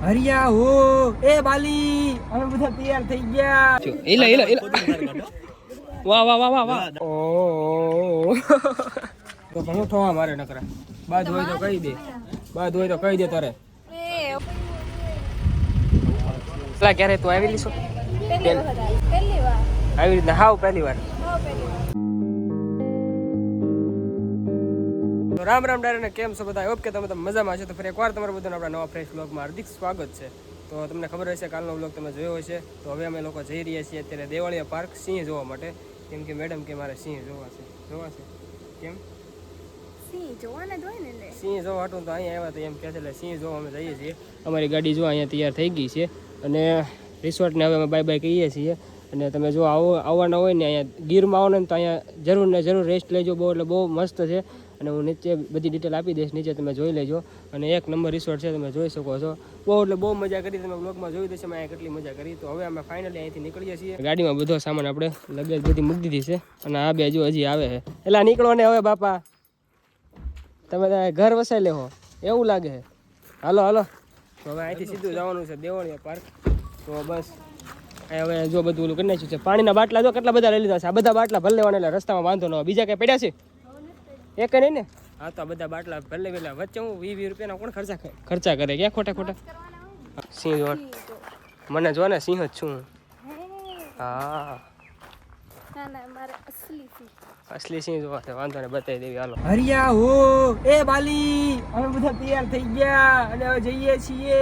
હરિયા હો એ બાલી અમે બધા તૈયાર થઈ ગયા. એલા એલા એલા વાહ વાહ વાહ વાહ વાહ. ઓ તો ઘણું થવા મારે નકરા બાદ હોય તો કહી દે, બાદ હોય તો કહી દે તારે. પેલા ક્યારે તું આવી લીશો પહેલી વાર આવી રીતના? હાવ પહેલી વાર. તો રામ રામ ડાયરેને કેમ છો બધા? ઓકે તમે તો મજામાં છો? તો ફરી એકવાર તમારું બધાનું આપણા નવા ફ્રેશ વ્લોગમાં હાર્દિક સ્વાગત છે. તો તમને ખબર હશે કાલનો વ્લોગ તમે જોયો હશે. તો હવે અમે લોકો જઈ રહ્યા છીએ અત્યારે દેવાળિયા પાર્ક સિંહ જોવા માટે. કેમ કે મેડમ કે મારે સિંહ જોવાશે. કેમ સિંહ જોવાને જ હોય ને? સિંહ જોવા હતું તો અહીંયા આવ્યા તો એમ કહે છે એટલે સિંહ જોવા અમે જઈએ છીએ. અમારી ગાડી જો અહીંયા તૈયાર થઈ ગઈ છે અને રિસોર્ટને હવે અમે બાય બાય કહીએ છીએ. અને તમે જો આવવાના હોય ને અહીંયા ગીરમાં આવો ને તો અહીંયા જરૂર રેસ્ટ લેજો બહુ, એટલે બહુ મસ્ત છે. અને હું નીચે બધી ડિટેલ આપી દઈશ, નીચે તમે જોઈ લેજો. અને એક નંબર રિસોર્ટ છે, તમે જોઈ શકો છો. બહુ મજા કરી, તમે બ્લોગમાં જોઈ દેશે અહીંયા કેટલી મજા કરી. તો હવે અમે ફાઇનલી અહીંથી નીકળીએ છીએ. ગાડીમાં બધો સામાન આપણે લગેજ બધી મૂકી દીધી છે અને આ બે જો હજી આવે છે. એટલે નીકળો ને હવે બાપા, તમે ઘર વસાઈ લેવો એવું લાગે છે. હાલો હાલો. તો હવે અહીંથી સીધું જવાનું છે દેવાળિયા પાર્ક. તો બસ હવે જો બધું ઓલું કરી નાખ્યું છે. પાણીના બાટલા જો કેટલા બધા લઈ લીધા છે. આ બધા બાટલા ભરી લેવાના, એટલે રસ્તામાં વાંધો ન હોય. બીજા કંઈ પડ્યા છે એક નહીં ને? હા તો આ બધા બાટલા ભલે વેલા વચ્ચે હું 20 રૂપિયાના કોણ ખર્ચા કરે ક્યાં ખોટા સિંહ જોવા મને જો ને સિંહ જ છું. હા અસલી સિંહ જોવા છે. વાંધો ને બતાવી દેવી. હાલો હરિયા હો એ બાલી અમે બધા તૈયાર થઈ ગયા અને હવે જઈએ છીએ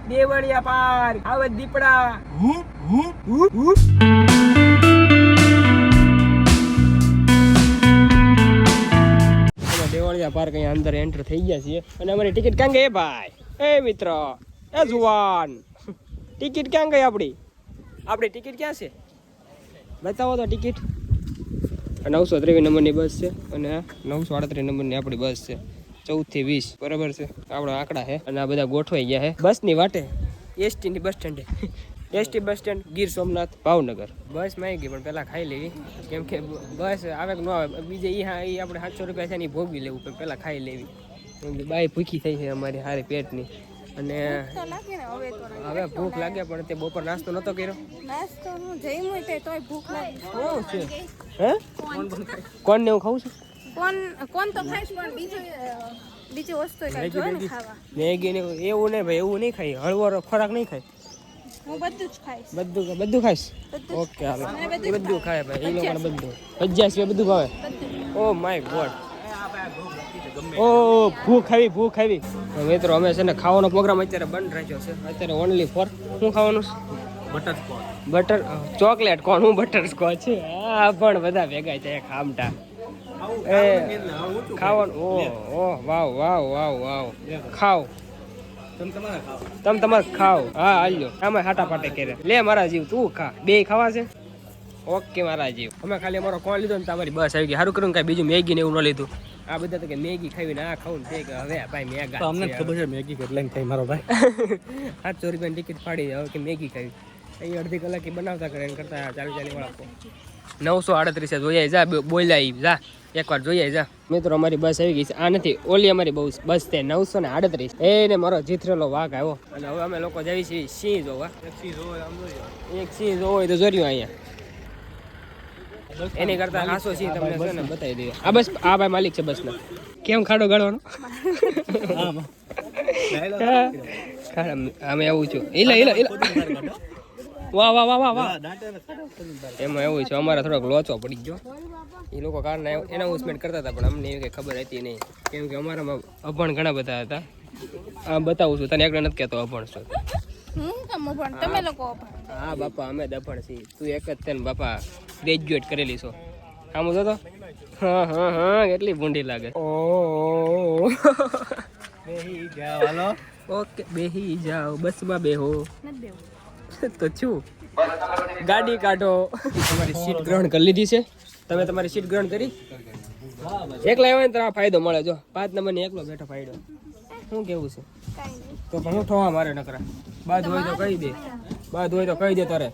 દેવળિયા પાર્ક. આવે દીપડા દેવાળિયા પાર્ક અહીંયા અંદર એન્ટર થઈ ગયા છીએ. અને અમારી ટિકિટ ક્યાં ગઈ ભાઈ? એ મિત્ર, એ જુવાન, ટિકિટ ક્યાં ગઈ આપણી ટિકિટ ક્યાં છે? બતાવો તો ટિકિટ. 923 નંબરની બસ છે અને 938 નંબરની આપણી બસ છે. 14 થી 20 બરાબર છે આપણા આંકડા છે. અને આ બધા ગોઠવાઈ ગયા છે બસની વાટે. એસટીની બસ સ્ટેન્ડે. ST bus stand Gir Somnath Bhavnagar. Bus માં ગઈ પણ પેલા ખાઈ લેવી, કેમ કે બસ આવે કે ન આવે બીજે એ આપણે 700 રૂપિયા છે ને ભોગવી લેવું, પણ પેલા ખાઈ લેવી. કેમ કે બાઈ ભૂખી થઈ છે અમારી હારી પેટની. અને હવે ભૂખ લાગે પણ તે બપોર નાસ્તો નતો કર્યો. હે કોણ ને હું ખાઉં છું? કોણ તો ખાઈશ પણ બીજી વસ્તુ મેગી ને એવું નહીં ભાઈ, એવું નહીં ખાઈ. હળવો ખોરાક નહીં ખાય. હું બધું જ ખાઈશ. બધું ખાઈશ? ઓકે હાલો. એ બધું ખાય ભાઈ, એ લોકોને બધું ભજીયા સિવાય બધું ભાવે. Oh my God. ઓ ભૂખ આવી. મિત્રો અમે છે ને ખાવાનો પ્રોગ્રામ અત્યારે બંધ રાખ્યો છે. અત્યારે ઓનલી ફોર શું ખાવાનું છે? Butter chocolate. કોણ? હું બટર સ્કોચ છે. હા પણ બધા ભેગા છે ખામટા. એ ખાવાનું. ઓહ વાવ ખાવ તમે તમારે ખાવ. હા હાલ્યો. આમાં હાટા પાટે કરે લે મારા જીવ. તું ખા. બે ખાવા છે? ઓકે મારા જીવ. અમે ખાલી અમારો કોણ લીધો ને તમારી બસ આવી ગઈ. સારું કર્યું કાંઈ બીજું મેગી ને એવું ન લીધું. આ બધા તો કે મેગી ખાવી ને આ ખાવું ને કે હવે ભાઈ મેગા અમને ખબર છે મેગી કેટલા ખાઈ મારો ભાઈ. 700 રૂપિયાની ટિકિટ ફાડી હવે કે મેગી ખાવી. અહીં અડધી કલાક બનાવતા કરે કરતા 40 વાળા 938 જોઈ જા બોલ્યા જા એકવાર જોઈએ જા. મિત્રો અમારી બસ આવી ગઈ છે. આ નથી, ઓલી અમારી બસ છે 938. એને મારો જીથરેલો વાઘ આવ્યો. અને હવે અમે લોકો જઈએ છીએ સિંહ જોવા. એક સિંહ જોવો હોય તો જોર્યું અહીંયા. એની કરતા હાસો સિંહ તમને છે ને બતાવી દઈએ. આ બસ આ ભાઈ માલિક છે બસના. કેમ ખાડો ગાળવાનો? અમે એવું છું. વાહ. એમાં એવું છે અમારે થોડોક લોચો પડી ગયો. એ લોકો કારના એનાઉન્સમેન્ટ કરતા હતા પણ અમને એવી કંઈ ખબર હતી નહીં. કેમ કે અમારામાં અભણ ઘણા બધા હતા. આ બતાવું છું તને, એકને નથી કહેતો અભણ છું. હા બાપા અમે દફણ છીએ. તું એક જ છે ને બાપા, ગ્રેજ્યુએટ કરેલી છો. આમ તો હા કેટલી ભૂંડી લાગે. બેહી જાઓ. હાલો ઓકે બેહી જાઓ. બસમાં બેહો તો છું. ગાડી કાઢો. તમારી સીટ ગ્રહણ કરી લીધી છે? તમે તમારી સીટ ગ્રહણ કરી? એકલા આવ્યો ને તો આ ફાયદો મળે. જો 5 નંબરની એકલો બેઠો ફાયદો. શું કેવું છે? તો પણ હું થવા મારે નકરા બાદ હોય તો કહી દે, તારે.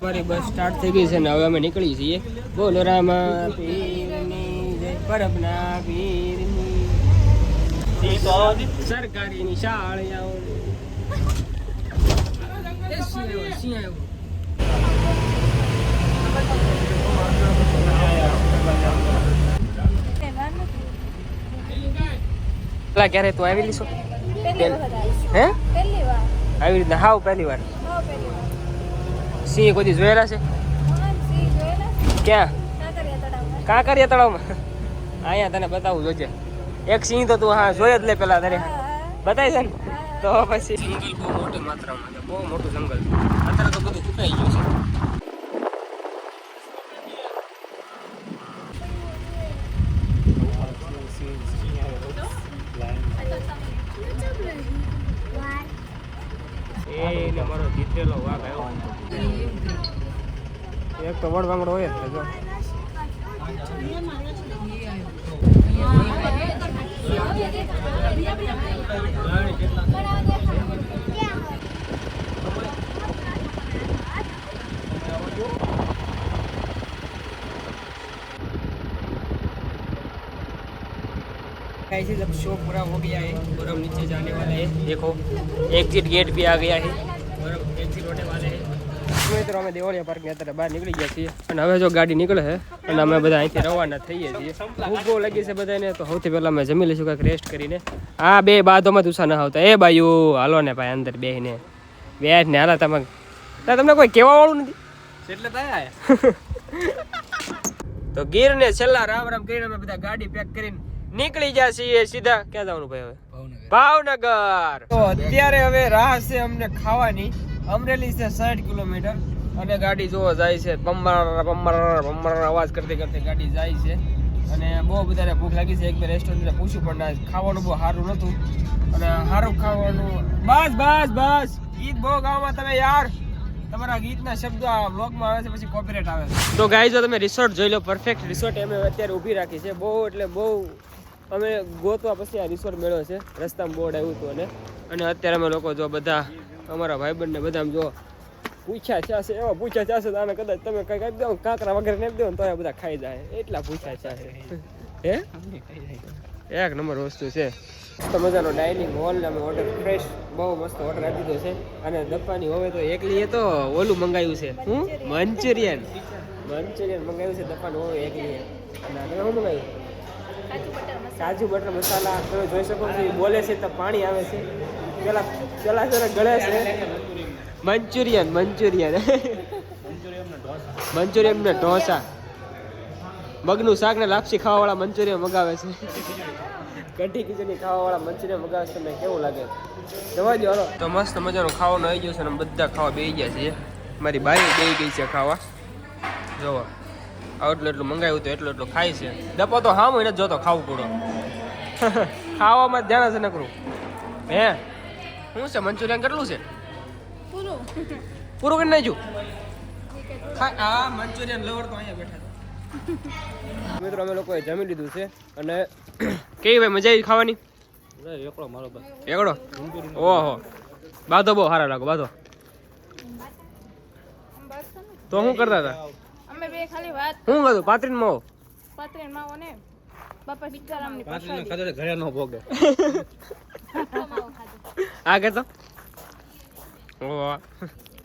મારી બસ સ્ટાર્ટ થઈ ગઈ છે ને હવે અમે નીકળી છીએ. બોલો રામા પીરની જય, પરબના પીરની. સરકારીની શાળાઓ સિંહ આવ્યો. પેલા ક્યારે તું આવી લીશો પહેલી વખત આવીશ. હે પહેલી વાર. આવી રીતના હાવ પહેલી વાર હા, પહેલી વાર. સિંહ કોઈ દી જોયેલા છે હા, સિંહ જોયેલા? ક્યાં કાંકરિયા તળાવમાં. કાંકરિયા તળાવમાં અહીંયા તને બતાવું જોજે એક સિંહ તો તું હા જોઈ જ લે પેલા તારે હા, બતાય છે ને તો પછી જંગલ બહુ મોટી માત્રામાં છે બહુ મોટું જંગલ અત્યારે તો બધું સુકાઈ ગયું છે એને મારો જીતેલો વાઘ આવ્યો એક તો વડ વાંગડો હોય જ છે જો गाइस जब शो पूरा हो गया है और हम नीचे जाने वाले हैं देखो एग्जिट गेट भी आ गया है और हम एग्जिट होने वाले हैं મિત્રો અમે દેવળિયા પાર્કની અત્યારે બહાર નીકળી ગયા છીએ અને હવે જો ગાડી નીકળે છે અને અમે બધા અહીંથી રવાના થઈએ છીએ ભૂખ બહુ લાગી છે બધાને તો સૌથી પહેલાં અમે જમી લઈશું કાંઈક રેસ્ટ કરીને આ બે બાદોમાં તુસા ન આવતા એ બાયું હાલો ને ભાઈ અંદર બેહીને બેઠ ને હાલા તમે તમને કોઈ કહેવા વાળું નથી એટલે તો ગીર ને છેલ્લા રામ રામ કરીને અમે બધા ગાડી પેક કરીને નીકળી ગયા છીએ સીધા ક્યાં જવાનું ભાઈ હવે ભાવનગર તો અત્યારે હવે રાહ છે અમને ખાવાની અમરેલી છે 60 કિલોમીટર અને ગાડી જોવા જાય છે બમ્બર અવાજ કરતી કરતી ગાડી જાય છે અને બહુ બધાને ભૂખ લાગી છે એક બે રેસ્ટોરન્ટને પૂછ્યું પણ ના ખાવાનું બહુ સારું નહોતું અને સારું ખાવાનું બસ ગીત બહુ ગાવામાં તમે યાર તમારા ગીતના શબ્દો આ વ્લોગમાં આવે છે પછી કોપીરાઇટ આવે છે તો ગાઈઝ જો તમે રિસોર્ટ જોઈ લો પરફેક્ટ રિસોર્ટ અમે અત્યારે ઊભી રાખી છે બહુ એટલે બહુ અમે ગોતવા પછી આ રિસોર્ટ મળ્યો છે રસ્તામાં બોર્ડ આવ્યું હતું અને અત્યારે અમે લોકો જો બધા અમારા ભાઈબંધને બધા જો પૂછ્યા ચાશે એવા પૂછ્યા ચાશે તો આને કદાચ તમે કંઈક આપી દો કાંકરા વગેરે નહીં દો ને તો બધા ખાઈ જાય એટલા પૂછ્યા ચાશે હે એક નંબર વસ્તુ છે મસ્ત મજાનો ડાઇનિંગ હોલ ને અમે ઓર્ડર ફ્રેશ બહુ મસ્ત ઓર્ડર આપી દીધો છે અને દપ્પાની હવે તો એકલી તો ઓલું મંગાવ્યું છે હું મંચુરિયન મંગાવ્યું છે દપ્પાનું હવે એકલી અને તમે શું મંગાવ્યું કાજુ બટર મસાલા તમે જોઈ શકો છો એ બોલે છે તો પાણી આવે છે પેલા જરા ગળે છે મંચુરિયન ને ઢોસા મગનું શાક ને લાપસી ખાવાવાળા મંચુરિયન મગાવે છે કઢી ખીચડી ખાવાવાળા મંચુરિયન મગાવે છે તમને કેવું લાગે જવા દો હાલો તો મસ્ત મજાનું ખાવાનું આવી ગયું છે અને બધા ખાવા બેસી ગયા છે મારી બાઈ બેસી ગઈ છે ખાવા જોવા એટલું મંગાવ્યું તો એટલું ખાય છે દપો તો હા હું જોતો ખાવું પૂરો ખાવામાં ધ્યાન છે નકરું હે શું છે મંચુરિયન કેટલું છે પૂરું કરી નાખ્યું હા મંચુરિયન લવર તો અહીંયા બેઠા મિત્રો અમે લોકોએ જમી લીધું છે અને કેવી ભાઈ મજા આવી ખાવાની એકડો ઓહો બાધો બહુ સારા લાગો બાધો તો શું કરતા હતા અમે બે ખાલી વાત શું હતું પાત્રીન માવો પાત્રીન માવો ને બાપા સીતારામની પાછળ ઘરે નો ભોગે આ કેતો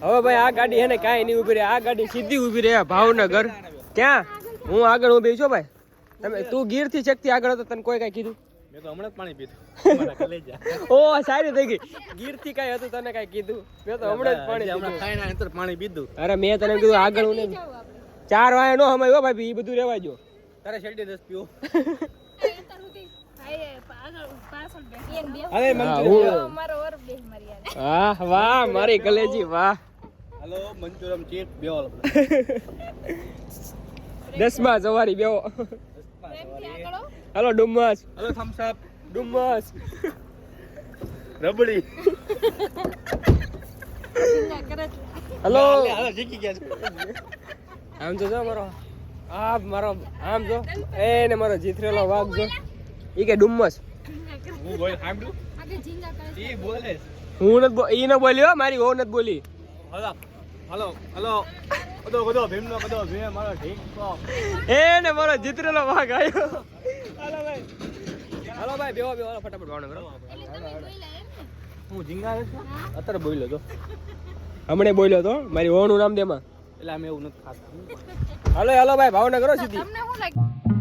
હવે ભાઈ આ ગાડી હે ને કાંઈ નહીં ઉભી રહે આ ગાડી સીધી ઉભી રહે ભાવનગર ક્યાં હું આગળ ઉભી છું ભાઈ તમે તું ગીર થી છેક થી આગળ હતો તને કોઈ કઈ કીધું મેં તો હમણાં જ પાણી પીધું ઓ સારી થઈ ગઈ ગીર થી કઈ હતું તને કઈ કીધું મેં તો હમણાં જ પાણી હમણાં ખાઈને અંતર પાણી પીધું અરે મેં તને કીધું આગળ હું 4 વાગે નો હમાયો ભાઈ એ બધું રહેવા જો તારે શેરડી દસ પીવો વાહ વાહ મારી કલેજી વાહ હાલો મંચુરિયન ચીટ બેવો 10માં સવારી બેવો હાલો ડુમ્મસ હાલો થમ્સ અપ ડુમ્મસ રબડી હાલો હાલો શીખી ગયા છે આમ તો જો મારો આમ જો એ ને મારો જીતરેલો વાઘ જો ઈ કે ડુમ્મસ હું બોલ સાંભળ્યું ઈ બોલે હું ઈ ન બોલ્યો મારી વહુ નથી બોલી હાલો હાલો હાલો કદો ભીમનો કદો ભીમ મારો ઠીક તો એ ને મારો જીતરેલો વાઘ આવ્યો હાલો ભાઈ હાલો ભાઈ બેહો બેહો હાલો, ફટાફટ ભાવનગર કરો. હું ઝીંગા છે અત્યારે બોલ્યો તો હમણે બોલ્યો તો મારી વહુનું નામ દેમાં. એટલે અમે એવું નથી ખાતા હાલો હાલો ભાઈ ભાવનગર કરો સીધી. તમને શું લાગ્યું